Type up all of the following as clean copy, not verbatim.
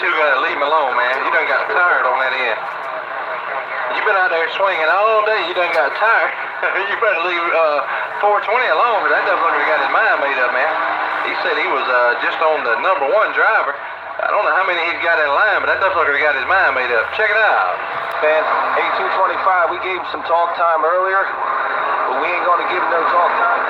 two guys, leave him alone, man. You done got tired on that end. You been out there swinging all day. You done got tired. You better leave 420 alone, but that motherfucker got his mind made up, man. He said he was just on the number one driver. I don't know how many he's got in line, but that motherfucker got his mind made up. Check it out. Man, A225, we gave him some talk time earlier, but we ain't gonna give him no talk time.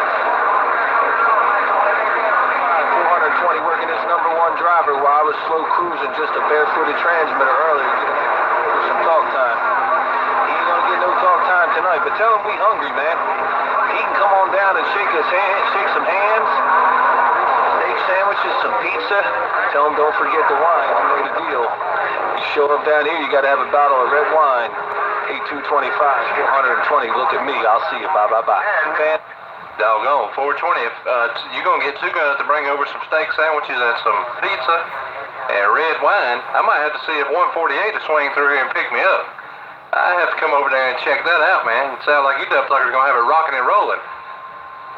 420 working his number one driver while I was slow cruising just a barefooted transmitter earlier. Some talk time. He ain't gonna get no talk time tonight, but tell him we hungry, man. He can come on down and shake some hands, steak sandwiches, some pizza. Tell him don't forget the wine. You know the deal. You show up down here, you gotta have a bottle of red wine. A225, 420. Look at me. I'll see you. Bye. Man. Doggone, 420. If you're going to get two guys to bring over some steak sandwiches and some pizza and red wine, I might have to see if 148 to swing through here and pick me up. I have to come over there and check that out, man. It sounds like you dumb fuckers are going to have it rocking and rolling.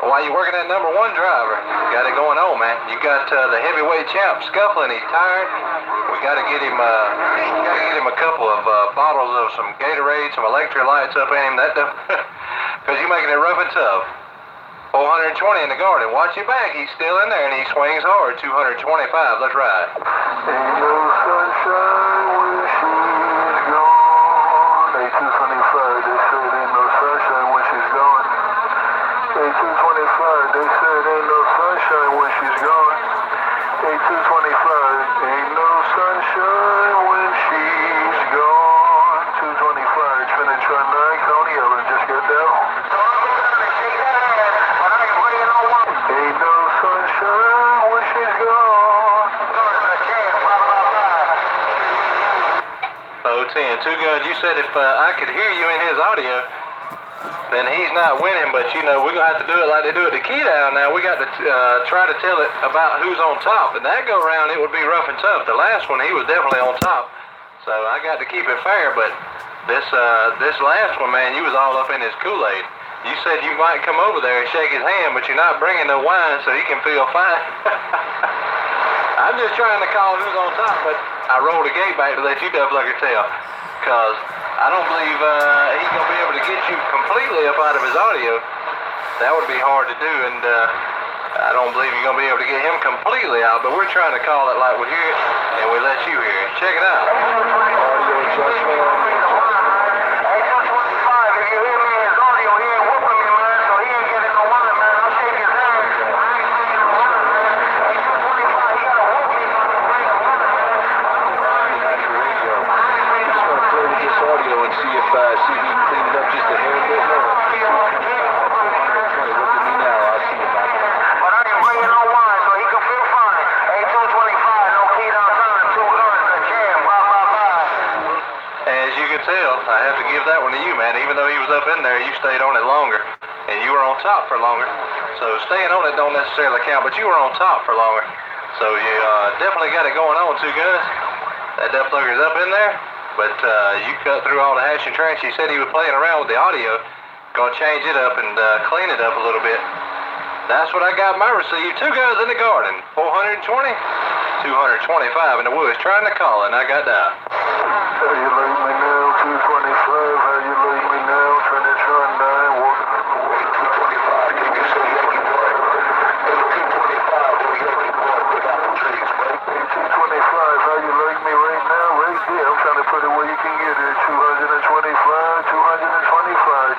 While you working that number one driver, got it going on, man. You got the heavyweight champ scuffling. He's tired. We got to get him a couple of bottles of some Gatorade, some electrolytes up in him. That because you're making it rough and tough. 420 in the garden. Watch your back. He's still in there and he swings hard. 225. Let's ride. Ain't no sunshine when she's gone. A225, they said ain't no sunshine when she's gone. A225, they said ain't no sunshine when she's gone. A225, ain't no sunshine when she's gone. 225, Trinitron 9, Coney Ellen just got down. Ain't no sunshine when she's gone. 010. Two guns. You said if I could hear you in his audio, then he's not winning, but you know, we're going to have to do it like they do at the key down now. We got to try to tell it about who's on top. And that go round, it would be rough and tough. The last one, he was definitely on top. So I got to keep it fair, but this last one, man, you was all up in his Kool-Aid. You said you might come over there and shake his hand, but you're not bringing no wine so he can feel fine. I'm just trying to call who's on top, but I rolled the gate back to let you dumb fucker tell. Because I don't believe he's going to be able to get you completely up out of his audio. That would be hard to do, and I don't believe you're going to be able to get him completely out, but we're trying to call it like we hear it, and we let you hear it. Check it out. Audio adjustment. See if he can clean it up just a hair bit more. 420, look at me now. I'll see you back. But I can bring in no wine so he can feel fine. A225, no key down time, 2 guns, a jam, bye. As you can tell, I have to give that one to you, man. Even though he was up in there, you stayed on it longer, and you were on top for longer. So staying on it don't necessarily count, but you were on top for longer. So you definitely got it going on, two guns. That dumb fucker's up in there. But you cut through all the hash and trash. He said he was playing around with the audio. Gonna change it up and clean it up a little bit. That's what I got my receive. Two guns in the garden. 420, 225 in the woods. Trying to call and I got down. How you like me now, 225? How you like me now, Trinitron 9? Walking on the way, 225. Can you say that you want? 225, we got you going without the trees, right? 225, how you like me right now? Right there. I'm trying to put it where you can get it. 225, 225.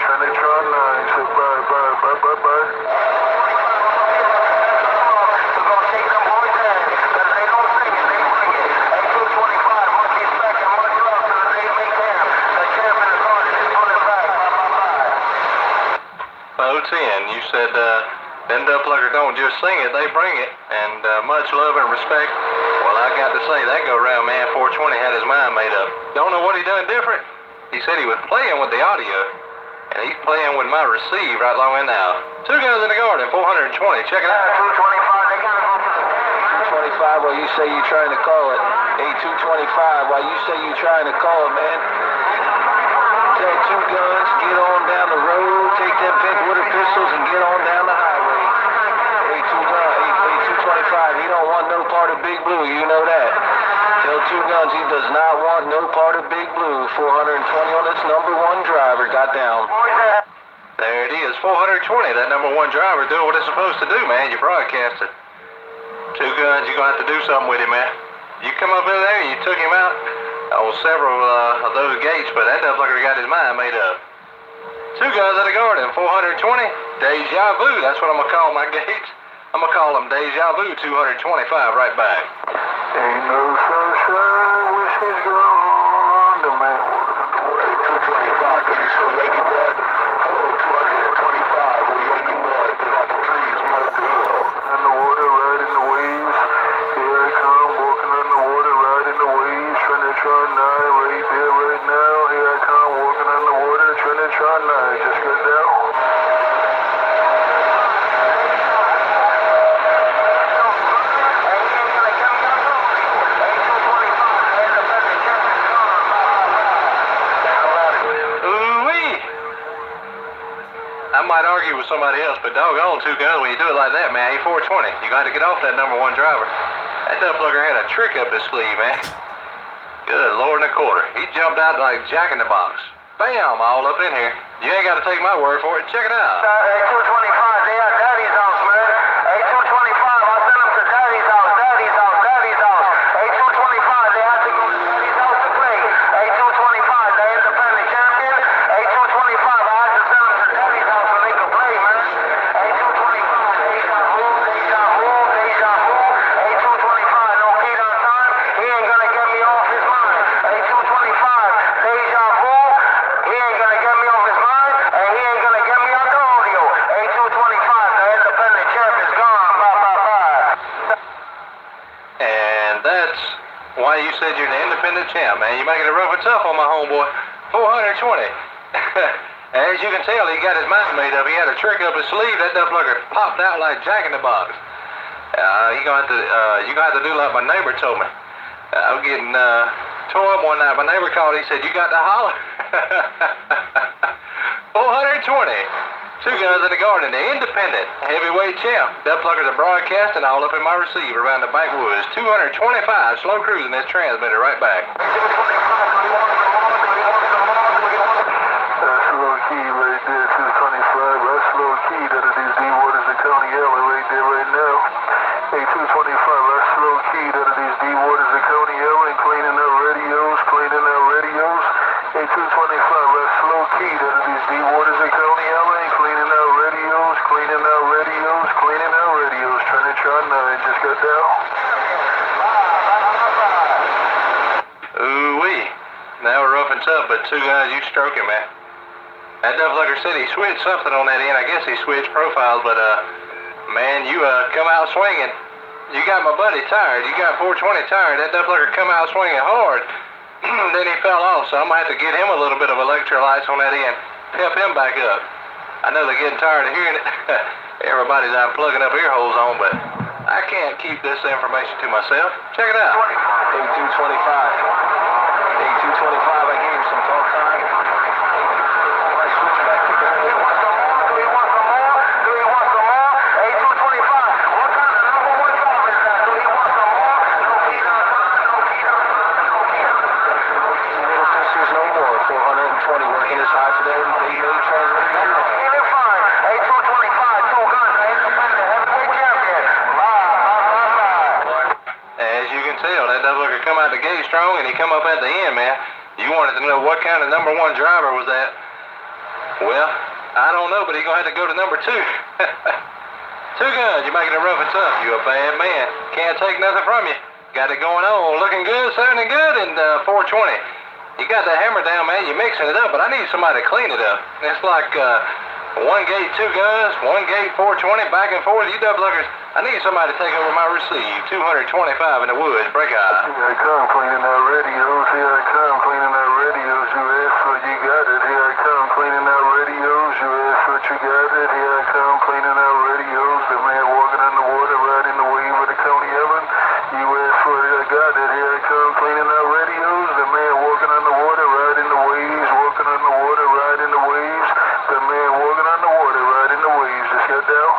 Trinitron 9. Say bye. You said them dumb pluggers don't just sing it, they bring it, and much love and respect. Well, I got to say, that go round man 420 had his mind made up. Don't know what he done different. He said he was playing with the audio, and he's playing with my receive right along in now. Two guns in the garden, 420, check it out. 225 while you say you're trying to call it. A225 while you say you're trying to call it, man. Tell two guns, get on down the road, take them Pinkwater pistols and get on down the highway. A225, he don't want no part of Big Blue, you know that. Tell two guns. There it is, 420. That number one driver doing what it's supposed to do, man. You broadcast it. Two guns, you're going to have to do something with him, man. You come up in there, you took him out on several of those gates, but that double-looker got his mind made up. Two guns at the garden, 420. Deja vu, that's what I'm going to call my gates. I'm going to call them Deja vu 225 right back. Ain't no sunshine when she's gone. The man was 225, can you still make it back? 225, we ain't in mud, but on the trees, mud good. In the water, right in the waves. Here I come, walking on the water, right in the waves. Trinitron 9, right there, right now. Here I come, walking on the water, Trinitron 9, just got down. I might argue with somebody else, but doggone, two guns, when you do it like that, man, 420. You're going to have to get off that number one driver. That double-looker had a trick up his sleeve, man. Good Lord and a quarter. He jumped out like Jack in the Box. Bam, all up in here. You ain't got to take my word for it. Check it out. 225, they are daddy's house, man. 225, I sent them to daddy's house, daddy's house, daddy's house. 225, they have to go to daddy's house to play. 225, the independent champion. 225, I had to send them to daddy's house so they could play, man. 225, deja vu, deja vu, deja vu. 225, no Pete on time. He ain't gonna get me off his mind. 225, deja vu. He ain't gonna get me off his mind, and he ain't gonna get me out the audio. 225, the independent champ is gone. Bye, bye, bye. And that's why you said you're the independent champ, man. You're making it rough and tough on my homeboy. 420. As you can tell, he got his mind made up. He had a trick up his sleeve. That double-looker popped out like Jack in the Box. You gonna have to do like my neighbor told me. I was getting tore up one night. My neighbor called. He said, "You got to holler." 420. Two guns in the garden. The independent heavyweight champ. Double-looker's a broadcasting all up in my receiver around the backwoods. 225. Slow cruising this transmitter right back. That's low key right there, 225. That's low key. That are these deep waters of County Ellen right there right now. 225. That's low key. That are these deep waters of County Ellen. Cleaning out radios, cleaning out radios. 225. That's low key. That are these deep waters of County Ellen. Cleaning out radios, cleaning out radios, cleaning out radios. Trinitron 9 just got down. Ooh-wee. Now we're rough and tough, but two guys, you stroking, man. That double-looker said he switched something on that end. I guess he switched profiles, but, man, you come out swinging. You got my buddy tired. You got 420 tired. That double-looker come out swinging hard. Then he fell off, so I'm going to have to get him a little bit of electrolytes on that end. Help him back up. I know they're getting tired of hearing it. Everybody's out plugging up ear holes on, but I can't keep this information to myself. Check it out. 225. 225, I gave him some talk time. Come out the gate strong, and he come up at the end, man. You wanted to know what kind of number one driver was that? Well, I don't know, but he's going to have to go to number two. Two guns, you're making it rough and tough. You a bad man. Can't take nothing from you. Got it going on. Looking good, sounding good, and 420. You got the hammer down, man. You're mixing it up, but I need somebody to clean it up. It's like one gate, two guns, one gate, 420, back and forth. You double-lookers, I need somebody to take over my receive. 225 in the woods, break eye. Here I come, cleaning out radios. Here I come, cleaning out radios. You asked what you got it. Here I come, cleaning out radios. You asked what you got it. Here I come, cleaning out radios. The man walking on the water, riding the wave of the County Ellen. You asked what I got it. Here I come, cleaning out radios. The man walking on the water, riding the waves. Walking on the water, riding the waves. The man walking on the water, riding the waves. Just got down.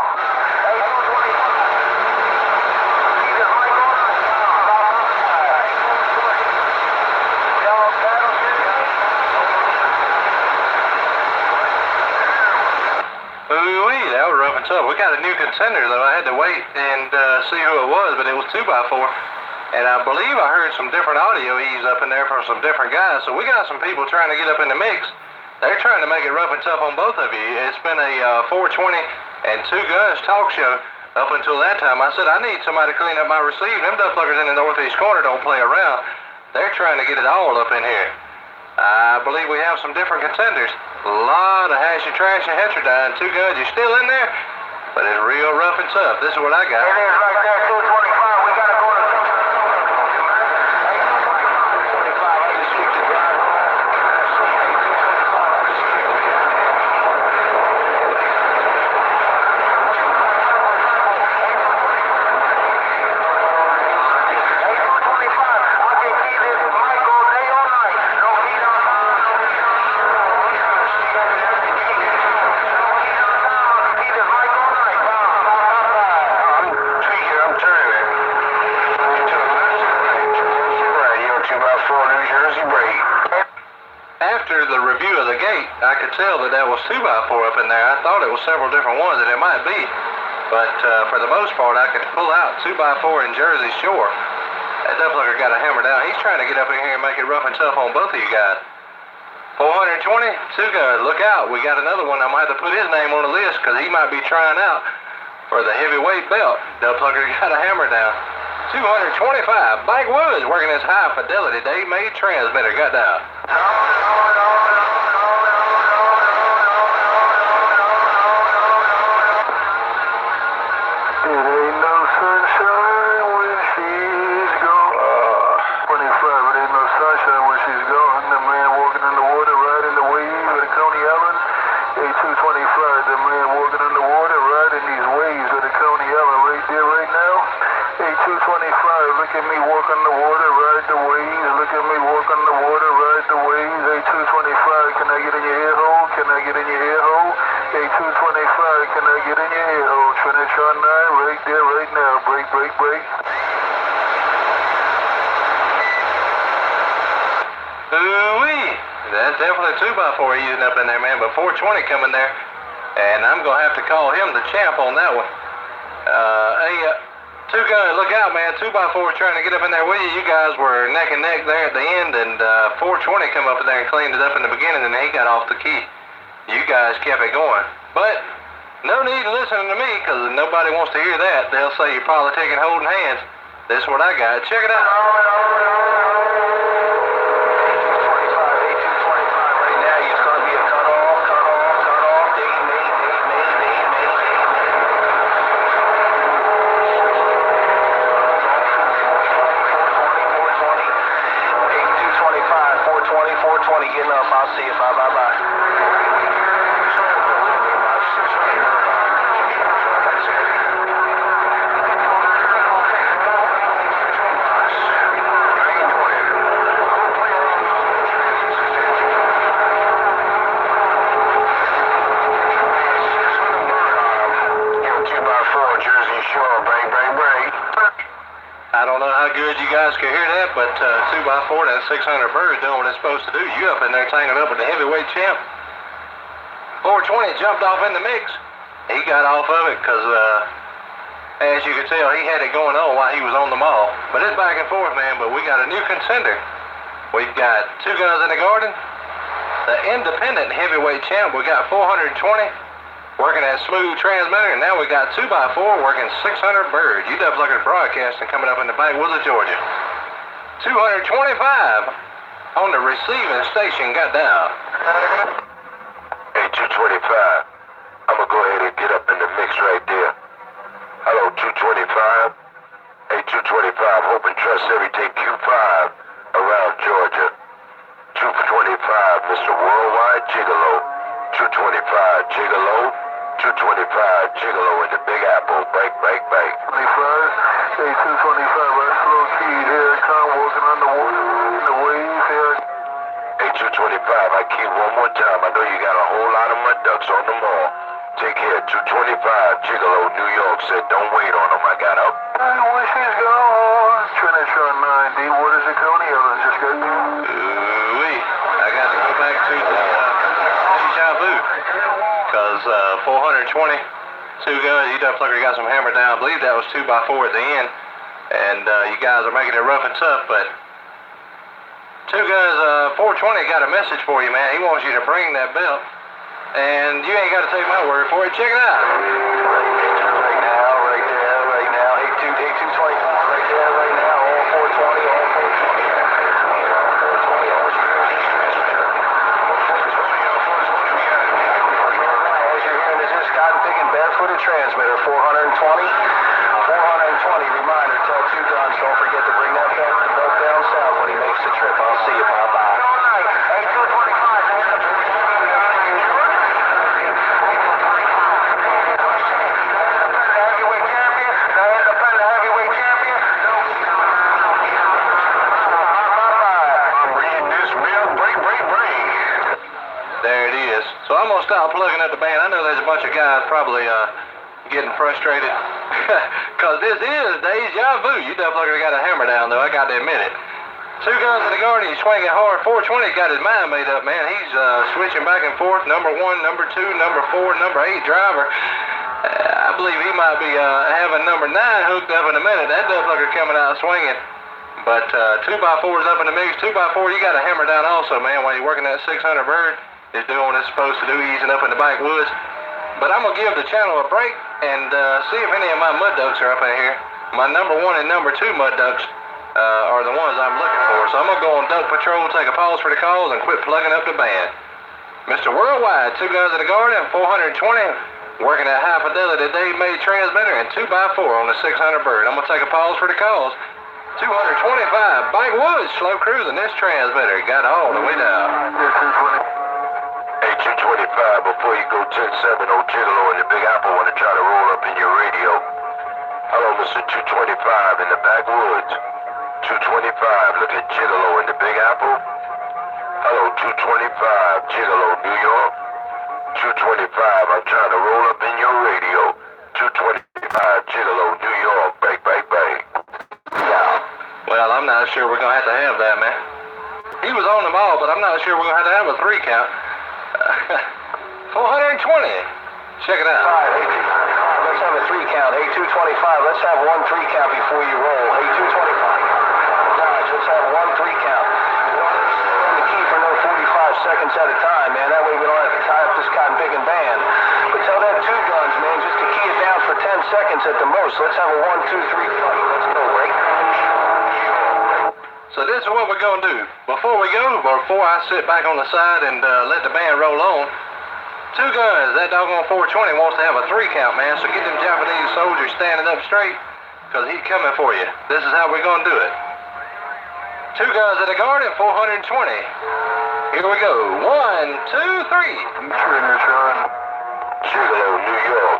tough. We got a new contender, though. I had to wait and see who it was, but it was 2x4. And I believe I heard some different audio ease up in there from some different guys. So we got some people trying to get up in the mix. They're trying to make it rough and tough on both of you. It's been a 420 and Two Guns talk show up until that time. I said, I need somebody to clean up my receive. Them duckluckers in the northeast corner don't play around. They're trying to get it all up in here. I believe we have some different contenders. A lot of hash and trash and heterodyne. Two Guns, you still in there? But it's real rough and tough. This is what I got. It is right there, 225. We got to go to 225. I just switched the driver. After the review of the gate, I could tell that was 2x4 up in there. I thought it was several different ones, and it might be. But for the most part, I could pull out 2x4 in Jersey Shore. That ducklucker got a hammer down. He's trying to get up in here and make it rough and tough on both of you guys. 420, Two Guns, look out. We got another one. I might have to put his name on the list because he might be trying out for the heavyweight belt. Ducklucker got a hammer down. 225, Mike Woods working his high fidelity Dave May transmitter. Got down. It ain't no sunshine when she's gone. 25, it ain't no sunshine when she's gone. The man walking in the water, riding the wave at Coney Island. 8225, the man walking in the water, riding these waves at Coney Island right there, right now. 8225, look at me walk on the water, ride the waves. Look at me walk on the water, ride the waves. 8225, can I get in your ear hole? Can I get in your ear hole? 8225, can I get in your ear hole? Trinitron 9, right there, right now. Break, break, break. Ooh-wee. That's definitely 2x4 using up in there, man. But 420 coming there. And I'm going to have to call him the champ on that one. Two Guns, look out, man. 2x4 trying to get up in there with you. You guys were neck and neck there at the end, and 420 come up in there and cleaned it up in the beginning, and he got off the key. You guys kept it going. But no need to listen to me, because nobody wants to hear that. They'll say you're politicking holding hands. This is what I got. Check it out. 420 getting up. I'll see you. Bye, bye, bye. I don't know how good you guys can hear that, but 2x4, that's 600 birds doing what it's supposed to do. You up in there tangled up with the heavyweight champ. 420 jumped off in the mix. He got off of it because, as you can tell, he had it going on while he was on the mall. But it's back and forth, man, but we got a new contender. We've got Two Guns in the Garden, the independent heavyweight champ. We got 420. Working that smooth transmitter, and now we got 2x4 working 600 birds. UW Broadcasting coming up in the backwoods of Georgia. 225 on the receiving station, got down. Hey, 225, I'm gonna go ahead and get up in the mix right there. Hello, 225. Hey, 225, hope and trust everything Q5 around Georgia. 225, Mr. Worldwide Gigolo. 225 Gigolo. 225 Gigolo in the Big Apple. Break, break, break. 25. Hey, 225, right slow key. Here I come, walking on the water, in the waves here. Hey, 225, I key one more time. I know you got a whole lot of mud ducks on the mall. Take care. 225 Gigolo, New York said don't wait on them. I got up. I wish he's gone. Trinitron 9D, what is it, Coney Island? Just got you. Ooh-wee. I got to go back to the Shabu. Because 420 Two guns, you done plucker got some hammer down. I believe that was 2x4 at the end. And you guys are making it rough and tough, but Two Guns 420 got a message for you, man. He wants you to bring that belt. And you ain't got to take my word for it. Check it out. Right now. Hey, 220, right there, right now. All 420, all 420. As you're hearing, this is cotton picking barefooted transmitter, 420. 420, reminder, tell Two Guns, don't forget to bring that belt down south when he makes the trip. I'll see you, pal. Bye. Hey, 225. There it is. So I'm going to stop plugging up the band. I know there's a bunch of guys probably getting frustrated. Because this is deja vu. You definitely got a hammer down, though. I got to admit it. Two Guns in the Garden. He's swinging hard. 420 got his mind made up, man. He's switching back and forth. Number 1, number 2, number 4, number 8 driver. I believe he might be having number 9 hooked up in a minute. That definitely coming out swinging. But 2x4's up in the mix. 2x4, you got a hammer down also, man. While you're working that 600 bird, is doing what it's supposed to do, easing up in the backwoods. But I'm going to give the channel a break and see if any of my mud ducks are up in here. My number 1 and number 2 mud ducks are the ones I'm looking for. So I'm going to go on duck patrol, take a pause for the calls, and quit plugging up the band. Mr. Worldwide, Two Guns in the Garden, 420, working at high fidelity Dave made transmitter, and 2x4 on the 600 bird. I'm going to take a pause for the calls. 225, backwoods, slow cruising this transmitter. Got all the way down. Hey, 225, before you go 10-7 on Gigolo in the Big Apple, want to try to roll up in your radio. Hello, Mr. 225 in the backwoods. 225, look at Gigolo in the Big Apple. Hello, 225, Gigolo, New York. 225, I'm trying to roll up in your radio. 225, Gigolo, New York, bang, bang, bang. Yeah. Well, I'm not sure we're going to have that, man. He was on the ball, but I'm not sure we're going to have a 3 count. 420. Check it out. Let's have a 3 count. Hey, 225. Let's have 1 3 count before you roll. Hey, 225. Guys, let's have 1 3 count. The key for no 45 seconds at a time, man. That way we don't have to tie up this cotton picking band. But tell that Two Guns, man, just to key it down for 10 seconds at the most. Let's have a 1 2 3 fight. Let's go, Ray. So this is what we're going to do. Before I sit back on the side and let the band roll on, Two Guns, that doggone 420 wants to have a 3 count, man. So get them Japanese soldiers standing up straight, because he's coming for you. This is how we're going to do it. Two Guns in the Garden, 420. Here we go. 1, 2, 3. Gigolo, New York.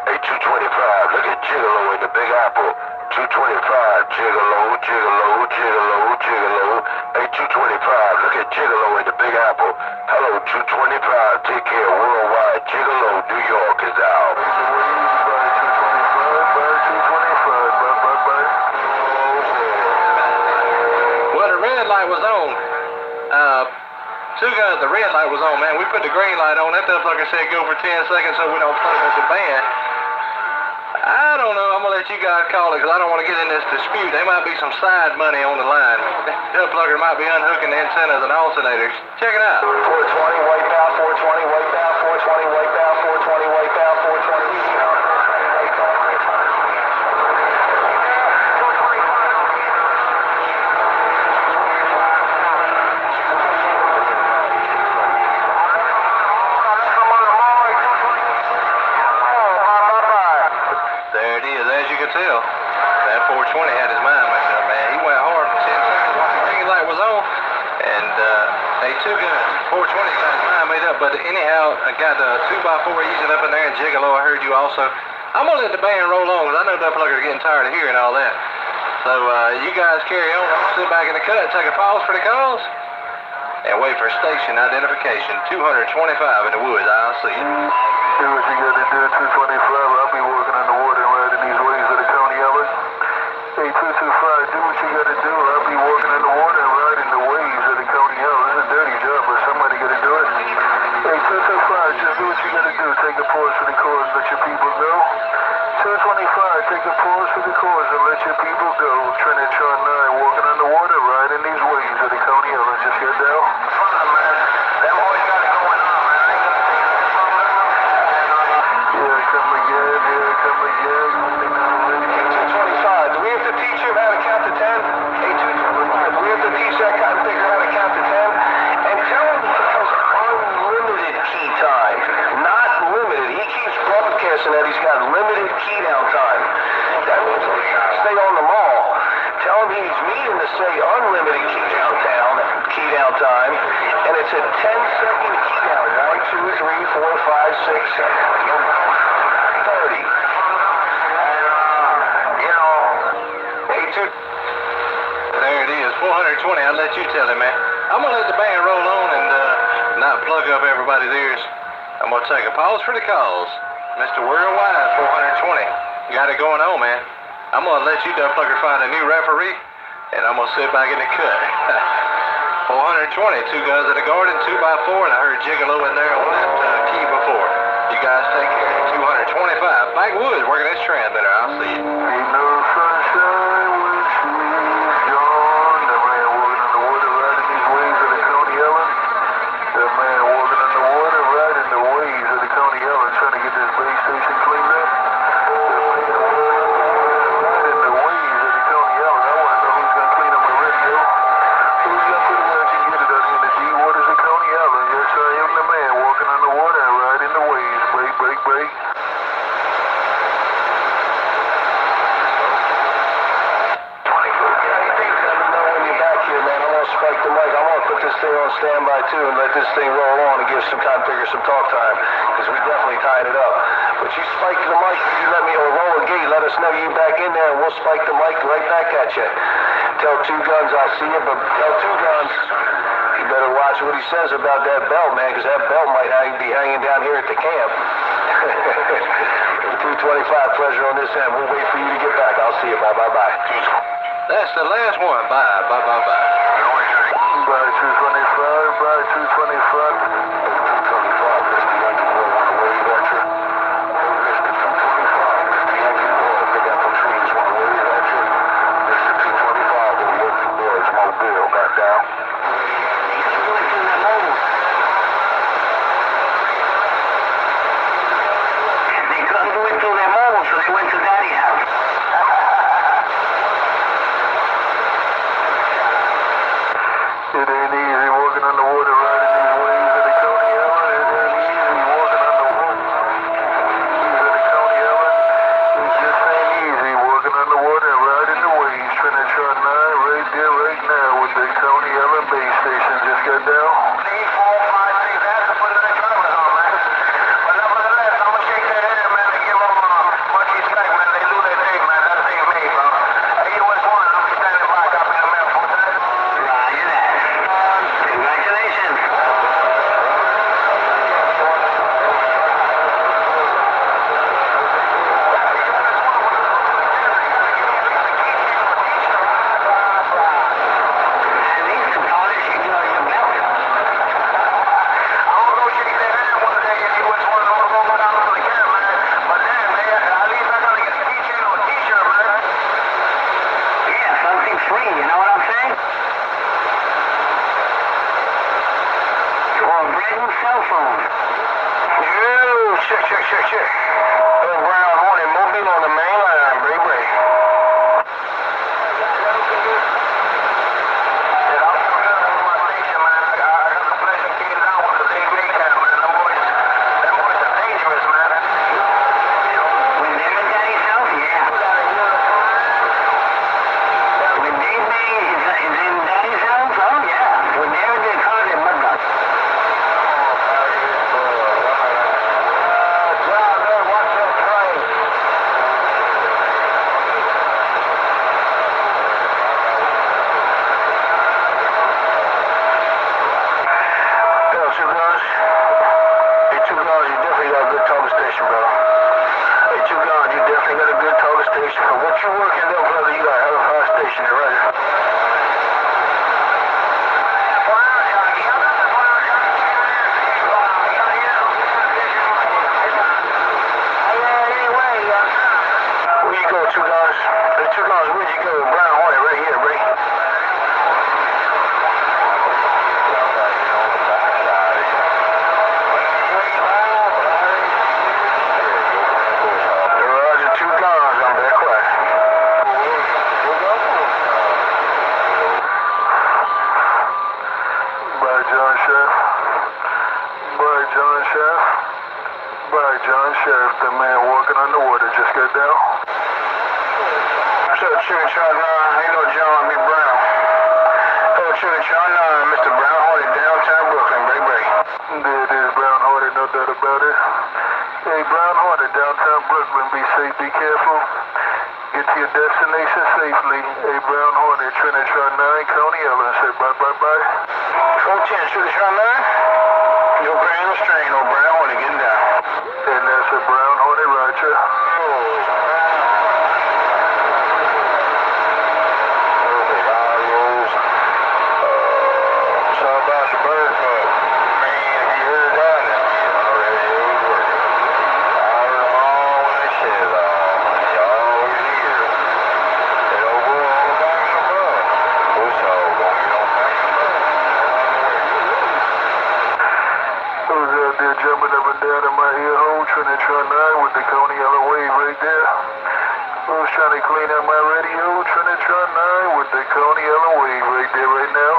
Hey, 225, look at Gigolo in the Big Apple. 225, Gigolo, Gigolo, Gigolo, Gigolo. Hey, 225, look at Gigolo in the Big Apple. Hello, 225, take care, Worldwide. Gigolo, New York is out. Well, the red light was on. Two Guns, the red light was on, man. We put the green light on. That stuff, like I said, go for 10 seconds so we don't play with the band. I don't know. I'm going to let you guys call it because I don't want to get in this dispute. There might be some side money on the line. That plugger might be unhooking the antennas and alternators. Check it out. 420, wipe out, 420, wipe out, 420, wipe out, 420, wipe out, 420. Tell. That 420 had his mind made up, man. He went hard for 10 seconds while the green light was on. And they Two Guns. 420 got his mind made up. But anyhow, I got 2x4 easing up in there, and Gigolo, I heard you also. I'm going to let the band roll on because I know that pluggers are getting tired of hearing all that. So you guys carry on. I'm going to sit back in the cut, take a pause for the calls, and wait for station identification. 225 in the woods. I'll see you. Do what you got to do, 225. I'll be working in the water and riding these waves of the Coney Island. Hey, 225, do what you got to do. I'll be working in the water and riding the waves of the Coney Island. It's a dirty job, but somebody got to do it. Hey, 225, just do what you got to do. Take a pause for the cause, let your people go. come again, here come again. A225, do we have to teach him how to count to 10? A225, do we have to teach that cotton picker how to count to 10? And tell him he has unlimited key time, not limited. He keeps broadcasting that he's got limited key down time. That means he can't stay on the mall. Tell him he's meaning to say unlimited key down time, and it's a 10-second key down. 1, 2, 3, 4, 5, 6, 7, 30. A2. There it is, 420. I'll let you tell him, man. I'm gonna let the band roll on and not plug up everybody's ears. I'm gonna take a pause for the calls. Mr. Worldwide, 420. Got it going on, man. I'm gonna let you plugger find a new referee, and I'm gonna sit back in the cut. 420, 2 guns at the garden, 2x4, and I heard Gigolo in there on that key before. You guys take care. 225. Backwoods working this transmitter. I'll see you. Ain't no sunshine when she's gone. That man walking on the water riding these waves of the Coney Ellen. That man walking on the water riding the waves of the Coney Ellen trying to get this base station cleaned up. Standby too, and let this thing roll on and give some cotton picker some talk time, because we definitely tied it up. But you spike the mic, you let me, or roll a gate, let us know you back in there, and we'll spike the mic right back at you. Tell 2 guns I'll see you, but tell 2 guns you better watch what he says about that belt, man, because that belt might be hanging down here at the camp. 225, pleasure on this end. We'll wait for you to get back. I'll see you. Bye. That's the last one. Bye. By 225, by 225. It ain't easy walking on the water riding these waves of the Coney Ellen. It ain't easy walking on the waves of the Coney Ellen. It just ain't easy walking on the water and riding the waves. Trying to 9 right there, right now with the Coney Ellen base station. Just got down. 3, 4, 5, 6, that's to put another drivers on, man. But nevertheless, I'm gonna shake their hand, man, and give them much respect, man. They do their thing, man. That's thing me, bro. Hey, US1, I'll be standing by, copy the mail, 4 times. Roger that. Congratulations. Check. Brown Hornet moving on the main line, baby. Watch Sheriff, the man walking underwater just got down. What's up, Sugar Charlie 9? How you know John B. Brown? Hello, Sugar Charlie 9, Mr. Brown Hornet, downtown Brooklyn, break. There it is, Brown Hornet, no doubt about it. Hey, Brown Hornet, downtown Brooklyn, be safe, be careful. Get to your destination safely. Hey, Brown Hornet, Trinitron 9, Coney Island, say bye. 410, Sugar Charlie 9. Your grand strain, old Brown Hornet, getting down. And that's a Brown Hornet, Roger. Jumping up and down in my ear hole, Trinitron 9 with the Coney Island wave right there. Who's trying to clean up my radio? Trinitron 9 with the Coney Island wave right there right now.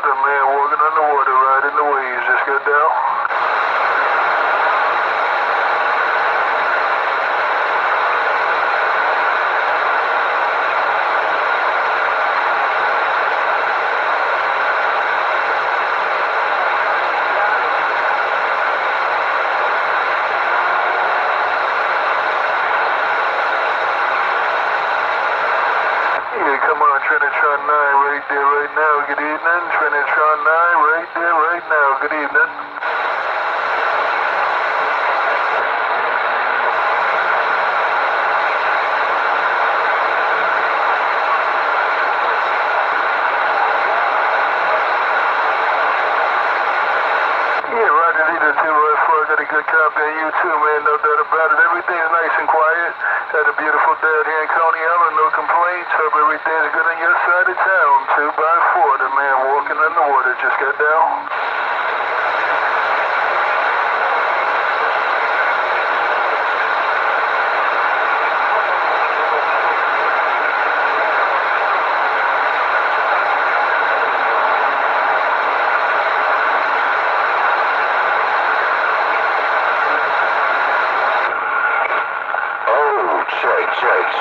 The man walking underwater, riding the waves, just got down. Trinitron 9 right there right now. Good evening. Trinitron 9 right there right now. Good evening. Yeah, Roger, Leader 2 I got a good copy on you too, man. No doubt about it. Everything's nice and quiet. Had a beautiful day out here in Coney Island. No complaints. Hope everything's good on your side of town. 2x4. The man walking underwater just got down.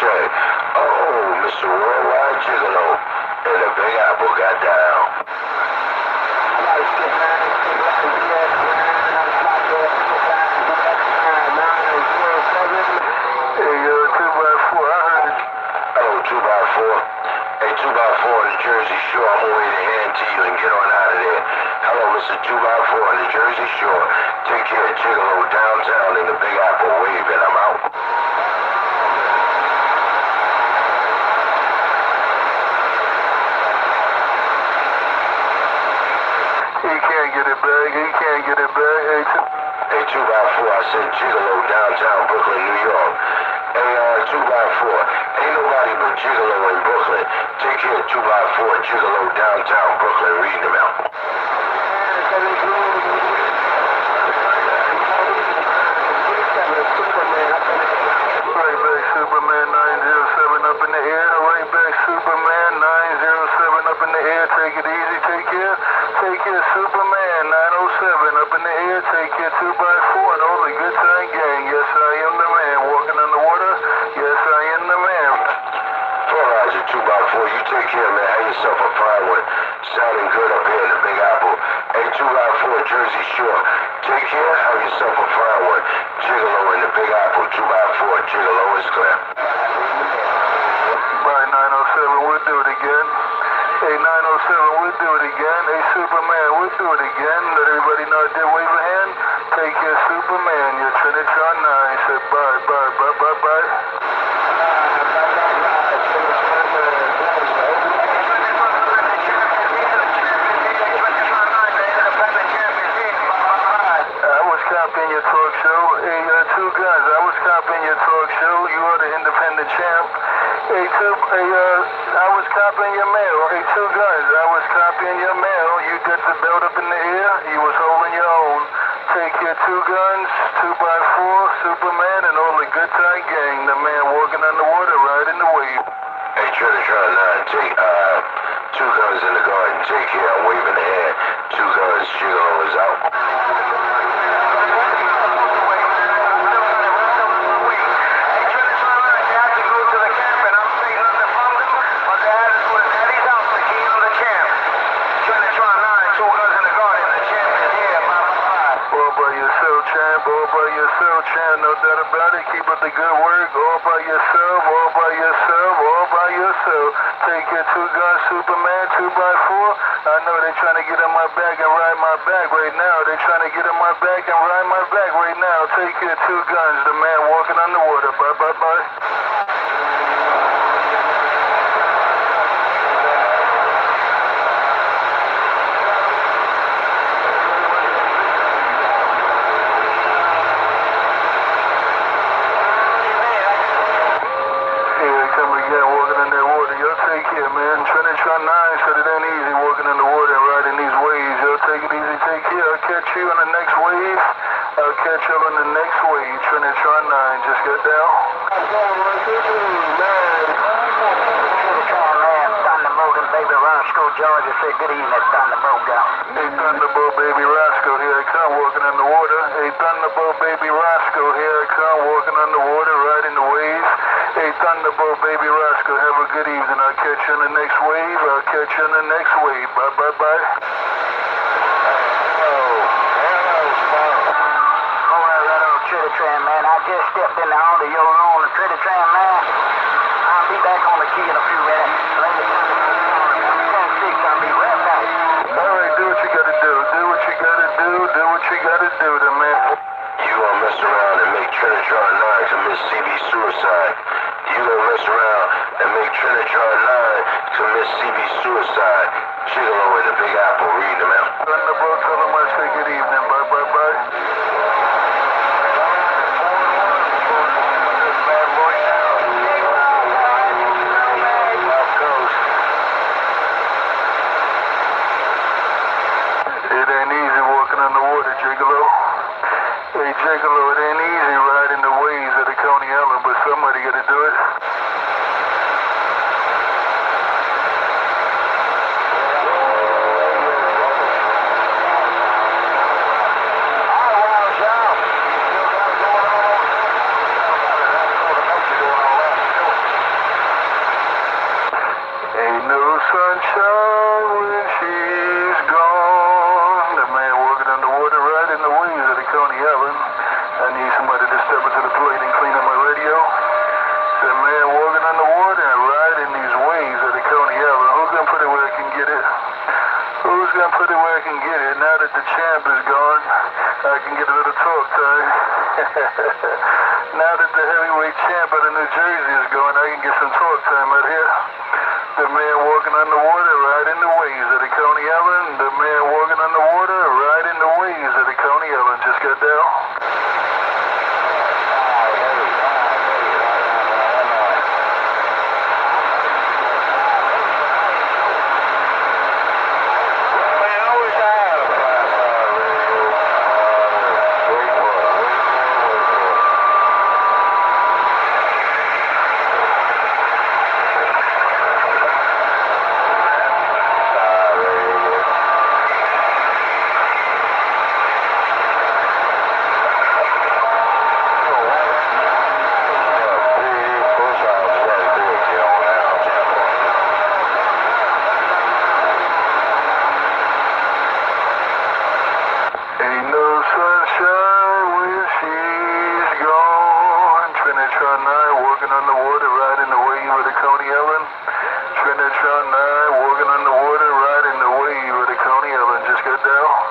Check. Oh, Mr. Worldwide Gigolo. And the Big Apple got down. Hey, 2x4, I heard it. Oh, 2x4. Hey, 2x4 on the Jersey Shore. I'm on the way to hand to you and get on out of there. Hello, Mr. 2x4 on the Jersey Shore. Take care of Gigolo downtown in the Big Apple wave, and I'm out. Get it back. Hey, 2x4, I said Gigolo downtown Brooklyn, New York. Hey, 2x4, ain't nobody but Gigolo in Brooklyn. Take care of 2x4, Gigolo downtown Brooklyn, reading them out. Right back, Superman 907 up in the air. Right back, Superman 907 up in the air. Take it easy, take care. Take care, Superman 907 up in the air. Take care, 2x4 and all the good time gang. Yes, I am the man. Walking underwater. Yes, I am the man. 4 Roger, 2x4, you take care, man. Have yourself a fine one. Sounding good up here in the Big Apple. Hey, 2x4, Jersey Shore. Take care, have yourself a fine one. Gigolo in the Big Apple, 2x4, Gigolo is clear. By 907, we'll do it again. Hey, 907, we'll do it again. Hey, Superman, we'll do it again. Let everybody know I did wave a hand. Take care, Superman. Your Trinitron 9 said bye, bye, bye, bye, bye. I was copying your talk show. Hey, two guys, I was copying your talk show. You are the independent champ. Hey, I was copying your mail. Hey, two guys, I was copying your mail. You got the belt up in the air. You was holding your own. Take your 2 guns, 2x4, Superman, and all the good time gang. The man walking on the water, riding the wave. Hey, Trinitron 9, take 2 guns in the garden. Take care, I'm waving the hand. 2 guns, Gigolo is out. No doubt about it. Keep up the good work. All by yourself, all by yourself, all by yourself. Take your 2 guns, Superman, 2x4. I know they're trying to get in my back and ride my back right now. They're trying to get in my back and ride my back right now. Take your 2 guns, the man walking on the water. Bye, bye, bye. Trinitron 9 said it ain't easy walking in the water and riding these waves. Yo, take it easy, take care. I'll catch you on the next wave. I'll catch you on the next wave. Trinitron 9 just got down. Thunderbolt and Baby Roscoe, Georgia said good evening, Thunderbolt down. Hey, Thunderbolt, Baby Roscoe, here I come walking on the water. Hey, Thunderbolt, Baby Roscoe, here I come walking on the water, riding the wave. Hey, Thunderbolt, Baby Roscoe, have a good evening. I'll catch you on the next wave. I'll catch you on the next wave. Bye, bye, bye. Trinitron, man, I just stepped in the audio room. The Trinitron, man, I'll be back on the key in a few minutes. Later, 10-6, I'll be right back. All right, do what you gotta do. Do what you gotta do. Do what you gotta do, the man. You gonna mess around and make Trinitron 9 commit CB suicide. You gonna mess around and make Trinitron 9 commit CB suicide. Gigolo in the Big Apple, reading them out. Thunderbolt, tell him I say good evening. Bye, bye, bye. It ain't easy walking on the water, Gigolo. Hey, Gigolo, it ain't easy riding the waves of the Coney Island, but somebody gotta do it. Ain't no sunshine when she's gone. The man walking on the water, riding the waves of the Coney Island. I need somebody to step into the plate and clean up my radio. The man walking on the water and riding these waves of the Coney Island. Who's gonna put it where I can get it? Who's gonna put it where I can get it? Now that the champ is gone, I can get a little talk time. Now that the heavyweight champ out of New Jersey is gone, I can get some talk time out here. The man walking on the water, riding the waves of the Coney Island. The man walking on the water, riding the waves of the Coney Island. Just got down. Penetron 9, walking on the water, riding the wave of the Coney Island. Just got down.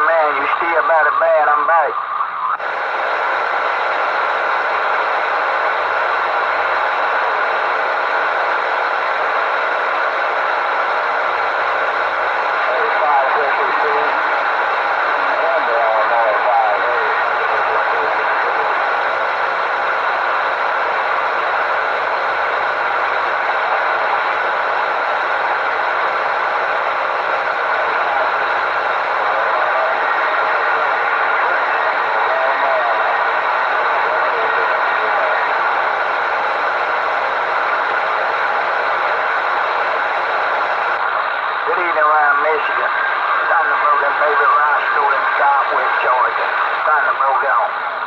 Man, you still about it bad, I'm back. Michigan. Thunderbird and Baby Rice School in Southwest Georgia. Thunderbird on.